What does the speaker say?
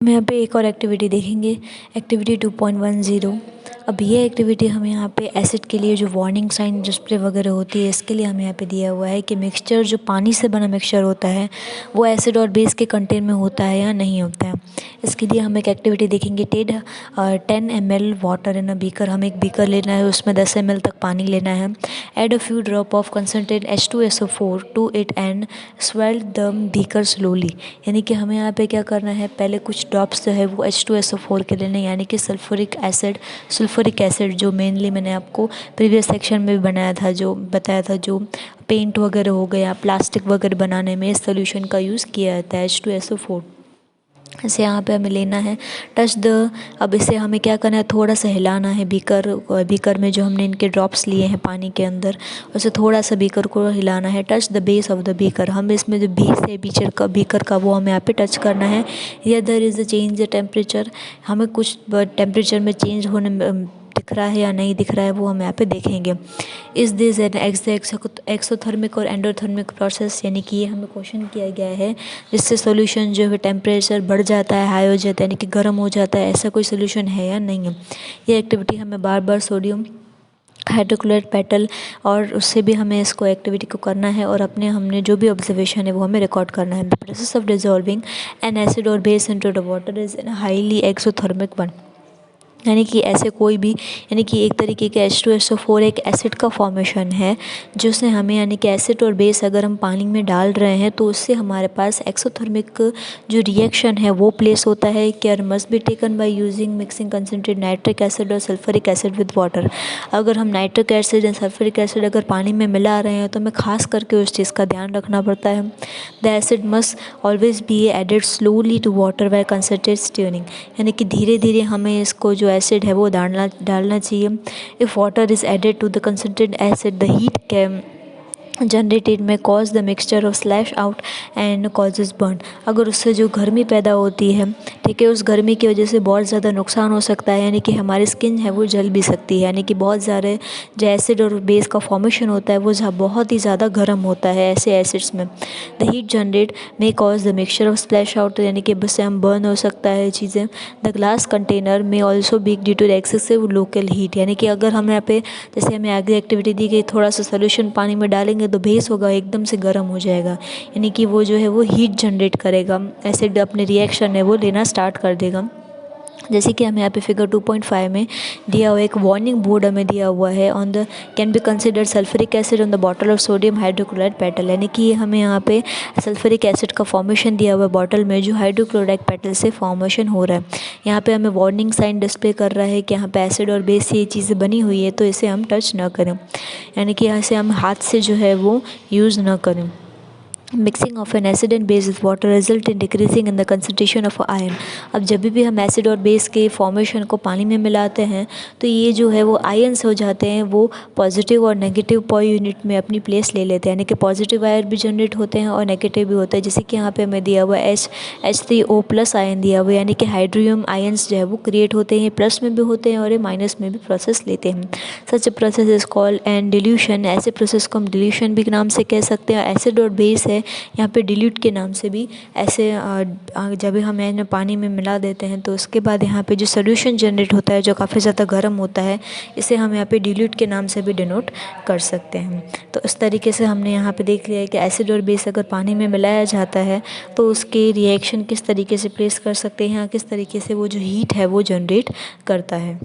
हम यहाँ पे एक और एक्टिविटी देखेंगे, एक्टिविटी 2.10। अब ये एक्टिविटी हमें यहाँ पे एसिड के लिए जो वार्निंग साइन डिस्प्ले वगैरह होती है, इसके लिए हमें यहाँ पे दिया हुआ है कि मिक्सचर जो पानी से बना मिक्सचर होता है वो एसिड और बेस के कंटेंट में होता है या नहीं होता है। इसके लिए हम एक एक्टिविटी देखेंगे, 10 ml water in a beaker. हमें एक बीकर लेना है, उसमें 10 ml तक पानी लेना है। Add a few drop of concentrate H2SO4 to it and swirl the beaker slowly. यानी कि हमें यहाँ पे क्या करना है, पहले कुछ ड्रॉप्स जो है वो H2SO4 के लेने, यानी कि सल्फ्यूरिक एसिड जो मेनली मैंने आपको प्रीवियस सेक्शन में भी बताया था, जो पेंट वगैरह हो गया, प्लास्टिक वगैरह बनाने में इस सोल्यूशन का यूज़ किया जाता है, H2SO4। इसे यहाँ पे हमें लेना है, अब इसे हमें क्या करना है, थोड़ा सा हिलाना है बीकर में जो हमने इनके ड्रॉप्स लिए हैं पानी के अंदर, उसे थोड़ा सा बीकर को हिलाना है। Touch the base of the beaker, हम इसमें जो बेस है बीकर का वो हमें यहाँ पे टच करना है। या there is a change the temperature, हमें कुछ टेम्परेचर में चेंज होने में दिख रहा है या नहीं दिख रहा है वो हम यहाँ पे देखेंगे। इस दिस एन एक्सोथर्मिक और एंडोथर्मिक प्रोसेस, यानी कि ये हमें क्वेश्चन किया गया है जिससे सॉल्यूशन जो है टेम्परेचर बढ़ जाता है, हाई हो जाता है, यानी कि गर्म हो जाता है, ऐसा कोई सॉल्यूशन है या नहीं है। ये एक्टिविटी हमें बार बार सोडियम हाइड्रोक्लोराइड पेटल और उससे भी हमें इसको एक्टिविटी को करना है और हमने जो भी ऑब्जर्वेशन है वो हमें रिकॉर्ड करना है। The process of dissolving an acid और base into the water is an highly exothermic one. यानी कि ऐसे कोई भी, यानी कि एक तरीके के H2SO4 एक एसिड का फॉर्मेशन है जिससे हमें, यानी कि एसिड और बेस अगर हम पानी में डाल रहे हैं तो उससे हमारे पास एक्सोथर्मिक जो रिएक्शन है वो प्लेस होता है। Care must be taken by using mixing concentrate nitric acid और सल्फ्यूरिक एसिड विद वाटर। अगर हम nitric acid and sulphuric acid अगर पानी में मिला रहे हैं तो हमें खास करके उस चीज़ का ध्यान रखना पड़ता है। The acid must always be added slowly to water by concentrate stirring, यानी कि धीरे धीरे हमें इसको जो एसिड है वो डालना चाहिए। If water is added to the concentrated acid the heat can generated may cause the mixture of splash out and causes burn. अगर उससे जो गर्मी पैदा होती है, ठीक है, उस गर्मी की वजह से बहुत ज़्यादा नुकसान हो सकता है, यानी कि हमारी स्किन है वो जल भी सकती है। यानी कि बहुत ज़्यादा जो एसिड और बेस का फॉर्मेशन होता है वो बहुत ही ज़्यादा गर्म होता है ऐसे एसिड्स में। द हीट जनरेट में cause the mixture of splash out, यानी कि बस से हम बर्न हो सकता है चीज़ें। द ग्लास कंटेनर में also break due to excessive local heat, यानी कि अगर हम यहाँ पे, जैसे हमें आगे एक्टिविटी दी गई, थोड़ा सा सोल्यूशन पानी में डालेंगे तो बेस होगा एकदम से गर्म हो जाएगा, यानी कि वो जो है वो हीट जनरेट करेगा, एसिड अपने रिएक्शन है वो लेना स्टार्ट कर देगा। जैसे कि हमें यहाँ पे फिगर 2.5 में दिया हुआ एक वार्निंग बोर्ड हमें दिया हुआ है, on the can be consider sulphuric acid on the bottle of sodium hydrochloride petal, यानी कि हमें यहाँ पे सल्फ्यूरिक एसिड का फॉर्मेशन दिया हुआ है बॉटल में जो हाइड्रोक्लोराइड पेटल से फॉर्मेशन हो रहा है। यहाँ पे हमें वार्निंग साइन डिस्प्ले कर रहा है कि यहाँ पे एसिड और बेस से ये चीज़ें बनी हुई है तो इसे हम टच ना करें, यानी कि यहाँ से हम हाथ से जो है वो यूज़ ना करें। Mixing of N acid and base with water result in decreasing in the concentration of ion. अब जब भी हम एसिड और बेस के फॉर्मेशन को पानी में मिलाते हैं तो ये जो है वो आयन्स हो जाते हैं, वो पॉजिटिव और नेगेटिव पर यूनिट में अपनी प्लेस ले लेते हैं, यानी कि पॉजिटिव आयन भी जनरेट होते हैं और नेगेटिव भी होता है। जैसे कि यहाँ पे हमें दिया हुआ H3O+ आयन दिया हुआ है, यानी कि हाइड्रोनियम आयन्स जो है वो क्रिएट होते हैं, प्लस में भी होते हैं और ये माइनस में भी प्रोसेस लेते हैं। Such process is called and dilution, ऐसे प्रोसेस को हम डिल्यूशन भी नाम से कह सकते हैं। एसिड और बेस है यहाँ पे डिल्यूट के नाम से भी, ऐसे जब हम पानी में मिला देते हैं तो उसके बाद यहाँ पे जो सोल्यूशन जनरेट होता है जो काफ़ी ज़्यादा गर्म होता है, इसे हम यहाँ पे डिल्यूट के नाम से भी डिनोट कर सकते हैं। तो इस तरीके से हमने यहाँ पे देख लिया है कि एसिड और बेस अगर पानी में मिलाया जाता है तो उसके रिएक्शन किस तरीके से प्लेस कर सकते हैं, किस तरीके से वो जो हीट है वो जनरेट करता है।